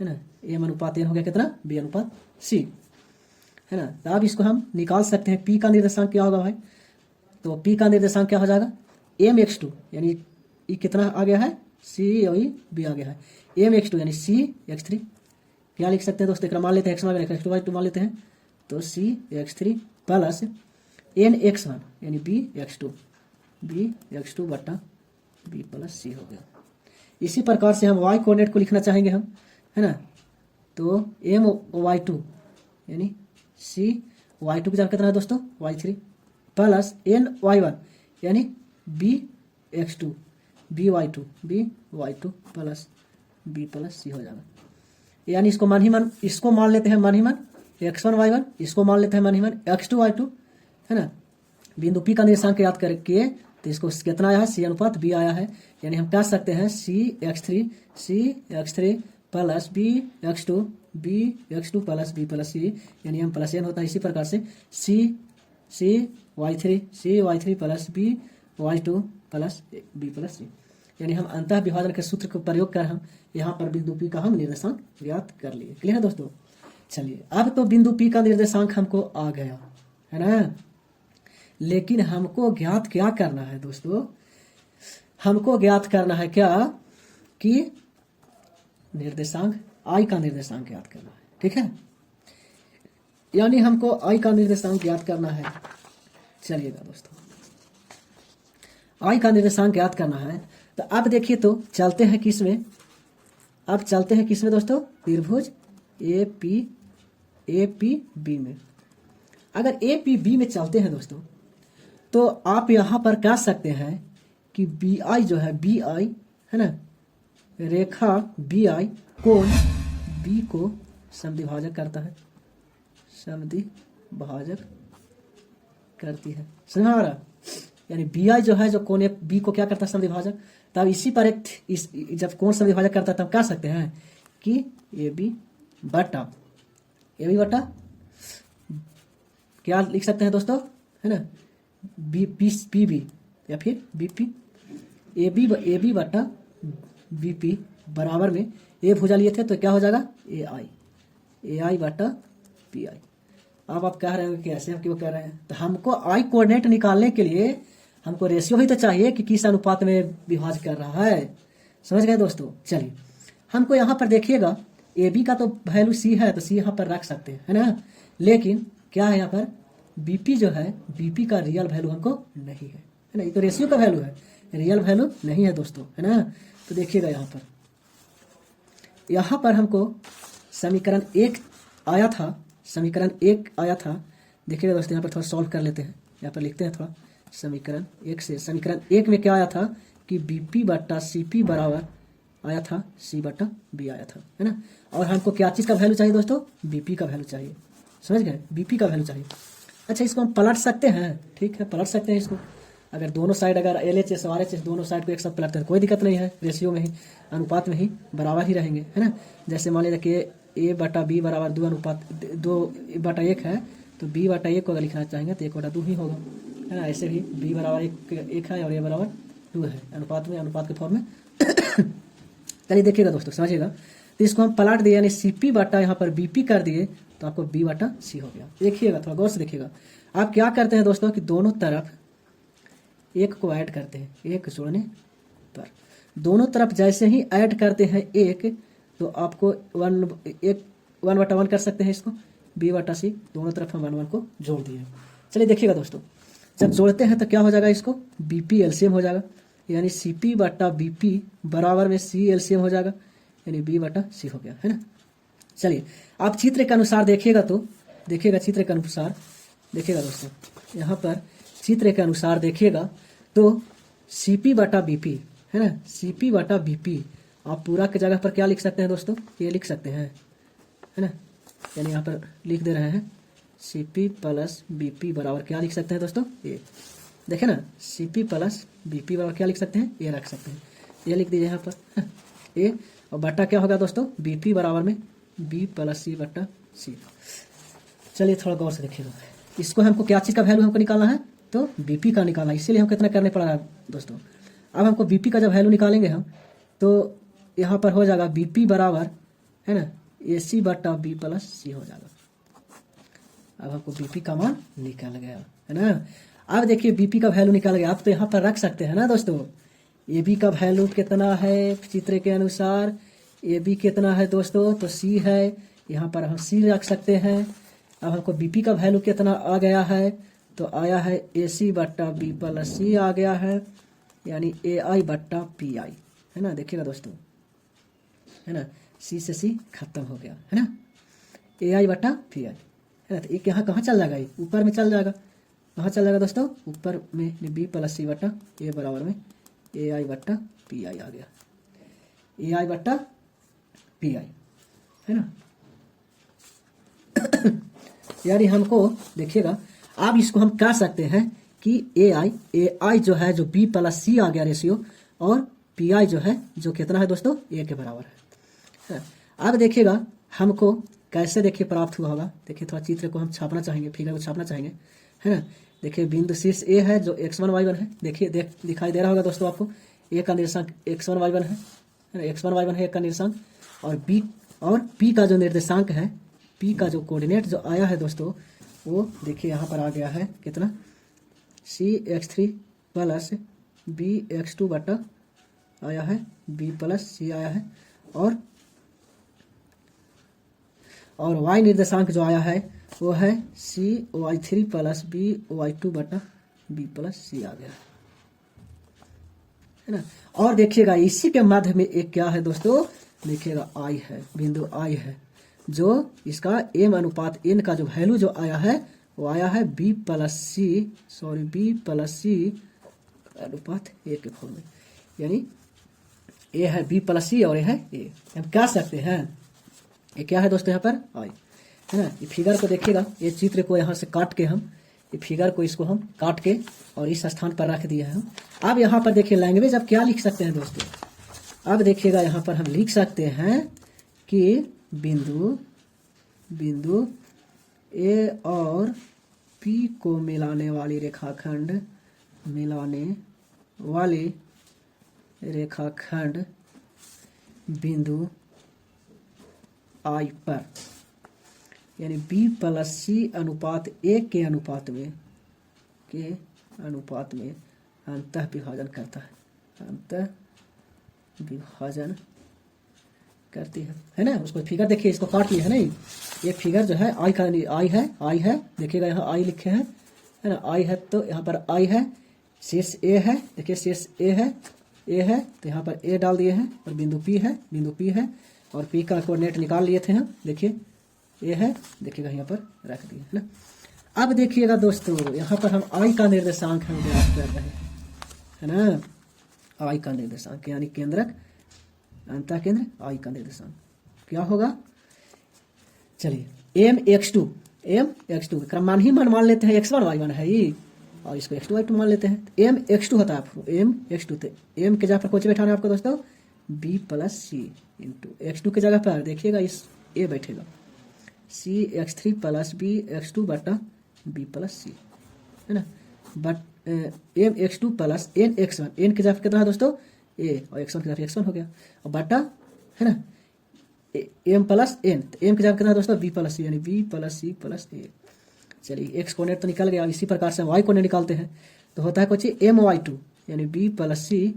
है ना, एम अनुपात एन हो गया कितना, बी अनुपात सी है ना। तो अब इसको हम निकाल सकते हैं, पी का निर्देशांक क्या होगा भाई, तो पी का निर्देशांक क्या हो जाएगा, एम एक्स टू, यानी ये कितना आ गया है, सी और बी आ गया है, एम एक्स टू यानी सी एक्स थ्री। क्या लिख सकते हैं दोस्तों, एक मान लेते हैं एक्स वाई टू मान लेते हैं, तो C X three plus N X one यानी बी एक्स टू बटा बी प्लस सी हो गया। इसी प्रकार से हम वाई कोऑर्डिनेट को लिखना चाहेंगे हम, है ना, तो एम वाई टू यानी सी वाई टू की जगह कितना है दोस्तों, Y three plus N Y one यानी B X two B Y two plus B plus C हो जाएगा। यानी इसको मान लेते हैं मान ही मान एक्स वन वाई वन, इसको मान लेते हैं मान ही मान एक्स टू वाई टू, है ना। बिंदु पी का निर्देशांक याद करके तो इसको कितना आया है, सी अनुपात बी आया है। यानी हम कह सकते हैं C X three plus B X two plus B plus C, यानी हम प्लस एन होता है। इसी प्रकार से C Y three plus B Y two plus B plus C, यानी हम अंतः विभाजन के सूत्र का प्रयोग कर हम यहाँ पर बिंदु पी का हम निर्देशांक ज्ञात कर लिए। क्लियर है दोस्तों। चलिए अब तो बिंदु पी का निर्देशांक हमको आ गया है ना, लेकिन हमको ज्ञात क्या करना है दोस्तों, हमको ज्ञात करना है क्या कि निर्देशांक आई का निर्देशांक ज्ञात करना है। ठीक है, यानी हमको आई का निर्देशांक ज्ञात करना है। चलिएगा दोस्तों, आई का निर्देशांक ज्ञात करना है, तो अब देखिए तो चलते हैं किसमें, अब चलते हैं किसमें दोस्तों, त्रिभुज ए पी बी में। अगर ए पी बी में चलते हैं दोस्तों, तो आप यहां पर कह सकते हैं कि बी आई जो है, बी आई है ना, रेखा बी आई कोण बी को समद्विभाजक करता है, समद्विभाजक करती है। समझ में आ रहा, यानी बी आई जो है, जो कोण बी को क्या करता है, समद्विभाजक। तब इसी पर जब कोण समद्विभाजक करता है तब कह सकते हैं कि ए बी बटा क्या लिख सकते हैं दोस्तों, है ना, बी बी या फिर बी पी, ए बी बटा बी पी बराबर में ए भुजा लिए थे तो क्या हो जाएगा, ए आई बटा पी आई। अब आप कह रहे हो कि कैसे, हम क्यों कह रहे हैं, तो हमको आई कोऑर्डिनेट निकालने के लिए हमको रेशियो ही तो चाहिए कि किस अनुपात में विभाजित कर रहा है। समझ गए दोस्तों। चलिए हमको यहाँ पर देखिएगा, ए बी का तो वैल्यू सी है तो सी यहाँ पर रख सकते हैं, है ना, लेकिन क्या है यहाँ पर बीपी जो है, बीपी का रियल वैल्यू हमको नहीं है ना, ये तो रेशियो का वैल्यू है, रियल वैल्यू नहीं है दोस्तों, है ना। तो देखिएगा यहाँ पर हमको समीकरण एक आया था, देखिएगा दोस्तों, यहाँ पर थोड़ा सॉल्व कर लेते हैं, यहाँ पर लिखते हैं थोड़ा समीकरण एक से। समीकरण एक में क्या आया था कि बीपी बट्टा सीपी बराबर आया था सी बट्टा बी आया था, है ना। और हमको क्या चीज़ का वैल्यू चाहिए दोस्तों, बीपी का वैल्यू चाहिए। समझ गए, बीपी का वैल्यू चाहिए। अच्छा, इसको हम पलट सकते हैं, ठीक है, पलट सकते हैं इसको। अगर दोनों साइड, अगर एल एच एस और एच एस दोनों साइड को एक साथ पलटते हैं कोई दिक्कत नहीं है, रेशियो में ही, अनुपात में ही बराबर ही रहेंगे, है ना। जैसे मान लीजिए कि ए बटा बी बराबर 2:1 है, तो बी बटा 1 को अगर लिखना चाहेंगे तो 1/2 ही होगा, है ना। ऐसे भी बी बराबर 1 है और ए बराबर 2 है, अनुपात के फॉर्म में। चलिए देखिएगा दोस्तों, समझिएगा। तो इसको हम पलट दिए, यानी सी पी बटा यहाँ पर बी पी कर दिए तो आपको बी बटा सी हो गया। देखिएगा, थोड़ा गौर से देखिएगा। आप क्या करते हैं दोस्तों कि दोनों तरफ एक को ऐड करते हैं, एक जोड़ने पर दोनों तरफ जैसे ही ऐड करते हैं एक, तो आपको 1/1 कर सकते हैं इसको, बी बटा सी, दोनों तरफ हम 1 को जोड़ दिए। चलिए देखिएगा दोस्तों, जब जोड़ते हैं तो क्या हो जाएगा, इसको बीपी एलसीएम हो जाएगा, यानी सीपी बटा बीपी बराबर में सी एलसीएम हो जाएगा, यानी बी बटा सी हो गया, है ना। चलिए आप चित्र के अनुसार देखिएगा, तो देखिएगा चित्र के अनुसार, देखिएगा दोस्तों, यहाँ पर चित्र के अनुसार देखिएगा तो सीपी बटा बीपी, है ना, सी पी बटा बी पी। आप पूरा की जगह पर क्या लिख सकते हैं दोस्तों, ये लिख सकते हैं, है ना, यानी यहाँ पर लिख दे रहे हैं C P plus B P बराबर क्या लिख सकते हैं दोस्तों, ये देखे ना, C P plus B P बराबर क्या लिख सकते हैं, ये रख सकते हैं, ये लिख दीजिए यहाँ पर ये। और बटा क्या होगा दोस्तों, बी पी बराबर में बी प्लस सी बटा सी। चलिए थोड़ा गौर से देखिएगा, इसको हमको क्या चीज़ का वैल्यू हमको निकालना है, तो बीपी का निकालना है, इसीलिए हम कितना करने पड़ रहा है दोस्तों। अब हमको बीपी का जब वैल्यू निकालेंगे हम, तो यहाँ पर हो जाएगा बीपी बराबर, है ना, ए सी बटा बी प्लस सी हो जाएगा। अब हमको बीपी का मान निकल गया, है ना। अब देखिए बीपी का वैल्यू निकल गया, आप तो यहाँ पर रख सकते हैं ना दोस्तों, ए बी का वैल्यू कितना है चित्र के अनुसार, ए बी कितना है दोस्तों, तो सी है, यहाँ पर हम सी रख सकते हैं। अब हमको बीपी का वैल्यू कितना आ गया है, तो आया है ए सी बट्टा बी प्लस सी आ गया है, यानी ए आई बट्टा पी आई, है ना, देखिएगा दोस्तों, है ना, सी से सी खत्म हो गया, है ना, ए आई बट्टा पी आई, है ना। तो एक यहाँ कहाँ चल जाएगा, ये ऊपर में चल जाएगा, कहाँ चल जाएगा दोस्तों, ऊपर में बी प्लस सी बट्टा ए बराबर में ए आई बट्टा पी आई आ गया, ए आई बट्टा पी आई, है ना। यानी हमको देखिएगा, अब इसको हम कह सकते हैं कि ए आई जो है, जो बी प्लस सी आ गया रेशियो, और पी आई जो है, जो कितना है दोस्तों, ए के बराबर है। अब देखिएगा हमको कैसे देखिए प्राप्त हुआ होगा, देखिए थोड़ा चित्र को हम छापना चाहेंगे, फिगर को छापना चाहेंगे, है ना। देखिए बिंदु शीर्ष ए है जो x1 y1 है, देखिए दिखाई दे रहा होगा दोस्तों आपको, ए का निर्देशांक x1 y1 है ना, x1 y1 है एक का निर्देशांक, और पी का जो निर्देशांक है, पी का जो कोऑर्डिनेट जो आया है दोस्तों, वो देखिए यहाँ पर आ गया है कितना, cx3 प्लस bx2 बटा आया है b प्लस सी आया है, और y निर्देशांक जो आया है वो है cy3 प्लस by2 बटा b प्लस सी आ गया, है ना। और देखिएगा इसी के मध्य में एक क्या है दोस्तों, देखिएगा i है, बिंदु i है, जो इसका m अनुपात n का जो वैल्यू जो आया है, वो आया है b प्लस सी अनुपात a के फॉर्म में, यानी a है b प्लस सी और a है a। हम कह सकते हैं ये क्या है दोस्तों, यहाँ पर i, है ना। ये फिगर को देखिएगा, ये चित्र को यहाँ से काट के हम, ये फिगर को इसको हम काट के और इस स्थान पर रख दिया है हम। अब यहाँ पर देखिए लैंग्वेज अब क्या लिख सकते हैं दोस्तों, अब देखिएगा यहाँ पर हम लिख सकते हैं कि बिंदु ए और पी को मिलाने वाली रेखाखंड बिंदु आई पर, यानी बी प्लस सी अनुपात ए के अनुपात में अंतः विभाजन करता है, अंतः विभाजन करती है ना। उसको फिगर देखिए, इसको काट लिया है ना, ये फिगर जो है आई है, देखिएगा यहाँ आई लिखे हैं, है ना, आई है, तो यहाँ पर आई है, शीर्ष ए है, देखिए शीर्ष ए है, तो यहाँ पर ए डाल दिए हैं, और बिंदु पी है, और पी का कोऑर्डिनेट निकाल लिए थे हम, देखिए ए है, देखिएगा यहाँ पर रख दिए, है ना। अब देखिएगा दोस्तों यहाँ पर हम आई का निर्देशांक हम ज्ञात कर रहे हैं, है ना, आई का निर्देशांक यानी केंद्रक अंतः केंद्र आई का निर्देशांक क्या होगा, चलिए m(x2) क्रममान ही मान लेते हैं, x1 y1 है ये, और इसको x2 y2 मान लेते हैं, m(x2) होता है आपको, m(x2) तो m के जगह पर कुछ बैठाना है आपको दोस्तों, b प्लस सी इंटू x2 के जगह पर देखिएगा इस a बैठेगा, cx3 प्लस bx2 बटा b प्लस सी, है ना, but mx2 plus nx1, n के जगह कितना है दोस्तों a, और x1 की जगह x1 हो गया, और बटा, है ना, m प्लस n, तो m की जगह कितना है दोस्तों b प्लस सी, यानी b plus C plus a। चलिए x कोऑर्डिनेट तो निकल गया, इसी प्रकार से हम y कोऑर्डिनेट निकालते हैं, तो होता है कुछ my2 यानी b प्लस सी,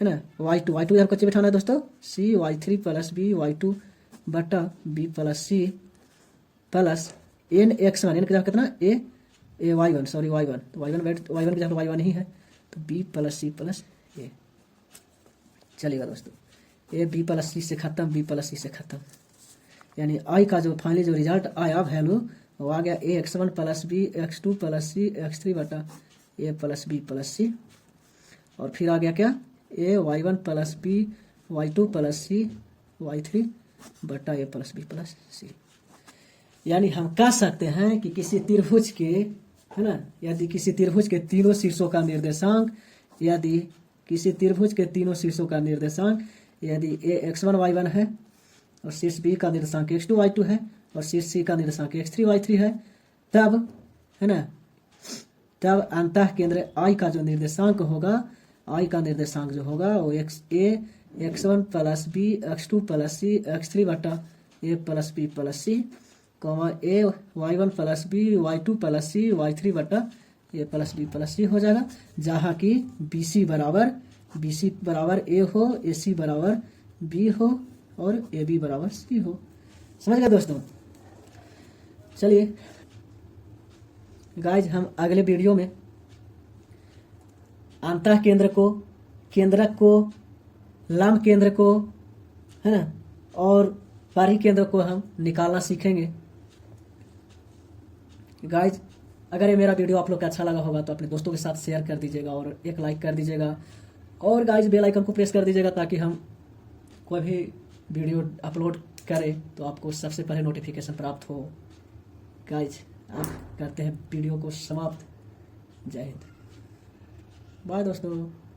है ना, y2 यहाँ कुछ बैठाना है दोस्तों, cy3 प्लस by2 बटा b plus C plus nx1, n की जगह कितना y1, तो y1 की जगह y1 ही है, तो b plus C plus a। चलेगा दोस्तों, ए बी प्लस सी से खत्म, बी प्लस सी से खत्म, यानी आई का जो फाइनली जो रिजल्ट आया वैल्यू वो आ गया A x1 plus B x2 plus C x3 बटा A plus B plus C, और फिर आ गया क्या A Y one plus B Y two plus C Y three बटा A plus B plus C. यानी हम कह सकते हैं कि किसी त्रिभुज के, है ना, यदि किसी त्रिभुज के तीनों शीर्षों का निर्देशांक, यदि किसी त्रिभुज के तीनों शीर्षों का निर्देशांक यदि ए x1 y1 है और शीर्ष बी का निर्देशांक x2 y2 है और शीर्ष सी का निर्देशांक x3 y3 है, तब, है ना, तब अंतः केंद्र I का जो निर्देशांक होगा, I का निर्देशांक जो होगा वो x1 plus B x2 plus C x3 बटा A plus B plus C, A y1 plus B y2 plus C y3 बटा A plus B plus C हो जाएगा, जहाँ की BC बराबर ए हो, AC बराबर बी हो और AB बराबर सी हो। समझ गए दोस्तों? चलिए गाइज, हम अगले वीडियो में अंतः केंद्र को, केंद्रक को, लंब केंद्र को, है ना, और परिकेंद्र को हम निकालना सीखेंगे। गाइज, अगर ये मेरा वीडियो आप लोग को अच्छा लगा होगा तो अपने दोस्तों के साथ शेयर कर दीजिएगा और एक लाइक कर दीजिएगा और गाइज बेल आइकन को प्रेस कर दीजिएगा ताकि हम कोई भी वीडियो अपलोड करें तो आपको सबसे पहले नोटिफिकेशन प्राप्त हो। गाइज, आप करते हैं वीडियो को समाप्त। जय हिंद। बाय दोस्तों।